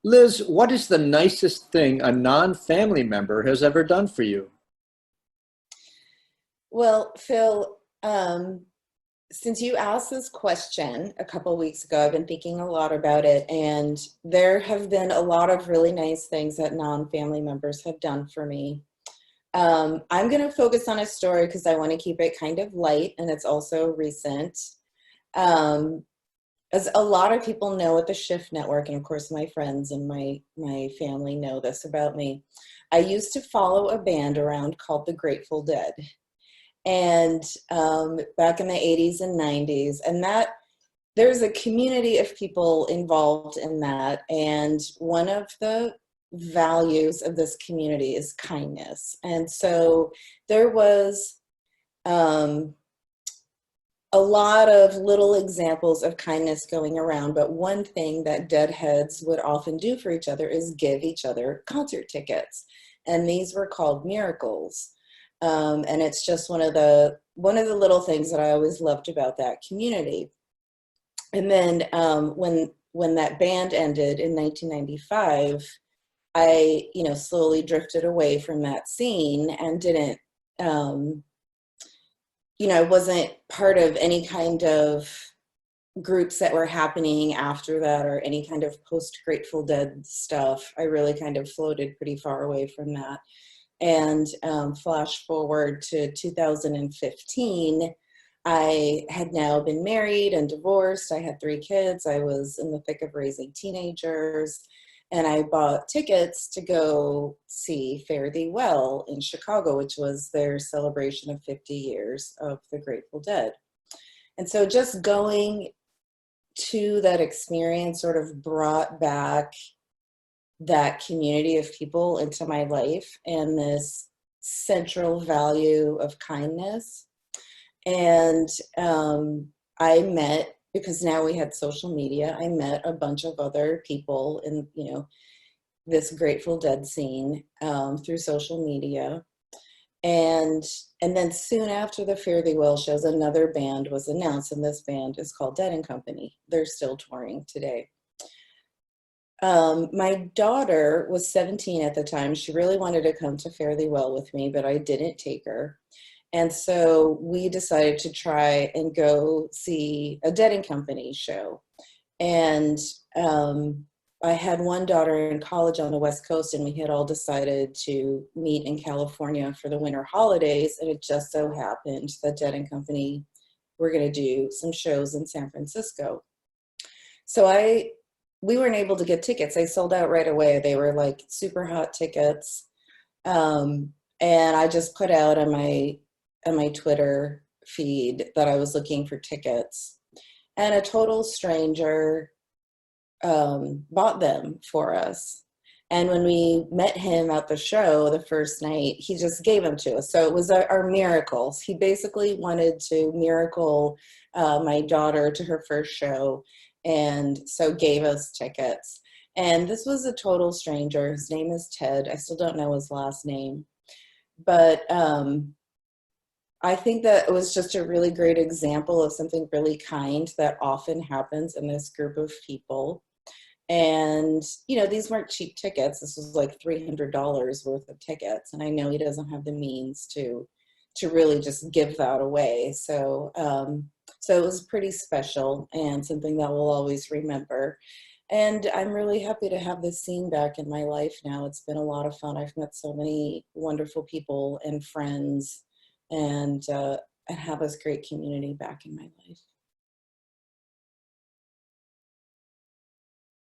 Liz, what is the nicest thing a non-family member has ever done for you? Well, Phil, since you asked this question a couple weeks ago, I've been thinking a lot about it, and there have been a lot of really nice things that non-family members have done for me. I'm going to focus on a story because I want to keep it kind of light, and it's also recent. Um, as a lot of people know at the Shift Network, and of course my friends and my family know this about me, I used to follow a band around called the Grateful Dead. And back in the 80s and 90s, and that there's a community of people involved in that, and one of the values of this community is kindness. And so there was um, a lot of little examples of kindness going around, but one thing that deadheads would often do for each other is give each other concert tickets, and these were called miracles. And it's just one of the little things that I always loved about that community. And then when that band ended in 1995, I slowly drifted away from that scene and didn't um, I wasn't part of any kind of groups that were happening after that or any kind of post Grateful Dead stuff. I really kind of floated pretty far away from that. And flash forward to 2015, I had now been married and divorced. I had 3 kids. I was in the thick of raising teenagers. And I bought tickets to go see Fare Thee Well in Chicago, which was their celebration of 50 years of the Grateful Dead. And so just going to that experience sort of brought back that community of people into my life and this central value of kindness. And I met, because now we had social media, I met a bunch of other people in, this Grateful Dead scene through social media. And and then soon after the Fare Thee Well shows, another band was announced, and this band is called Dead and Company. They're still touring today. My daughter was 17 at the time. She really wanted to come to Fare Thee Well with me, but I didn't take her. And so we decided to try and go see a Dead and Company show. And I had one daughter in college on the West Coast, and we had all decided to meet in California for the winter holidays. And it just so happened that Dead and Company were going to do some shows in San Francisco. So we weren't able to get tickets. They sold out right away. They were like super hot tickets. And I just put out on my Twitter feed that I was looking for tickets. And a total stranger bought them for us. And when we met him at the show the first night, he just gave them to us. So it was our miracles. He basically wanted to miracle my daughter to her first show, and so gave us tickets. And this was a total stranger. His name is Ted. I still don't know his last name. But I think that it was just a really great example of something really kind that often happens in this group of people. And, these weren't cheap tickets. This was like $300 worth of tickets. And I know he doesn't have the means to really just give that away. So it was pretty special and something that we'll always remember. And I'm really happy to have this scene back in my life now. It's been a lot of fun. I've met so many wonderful people and friends, and have this great community back in my life.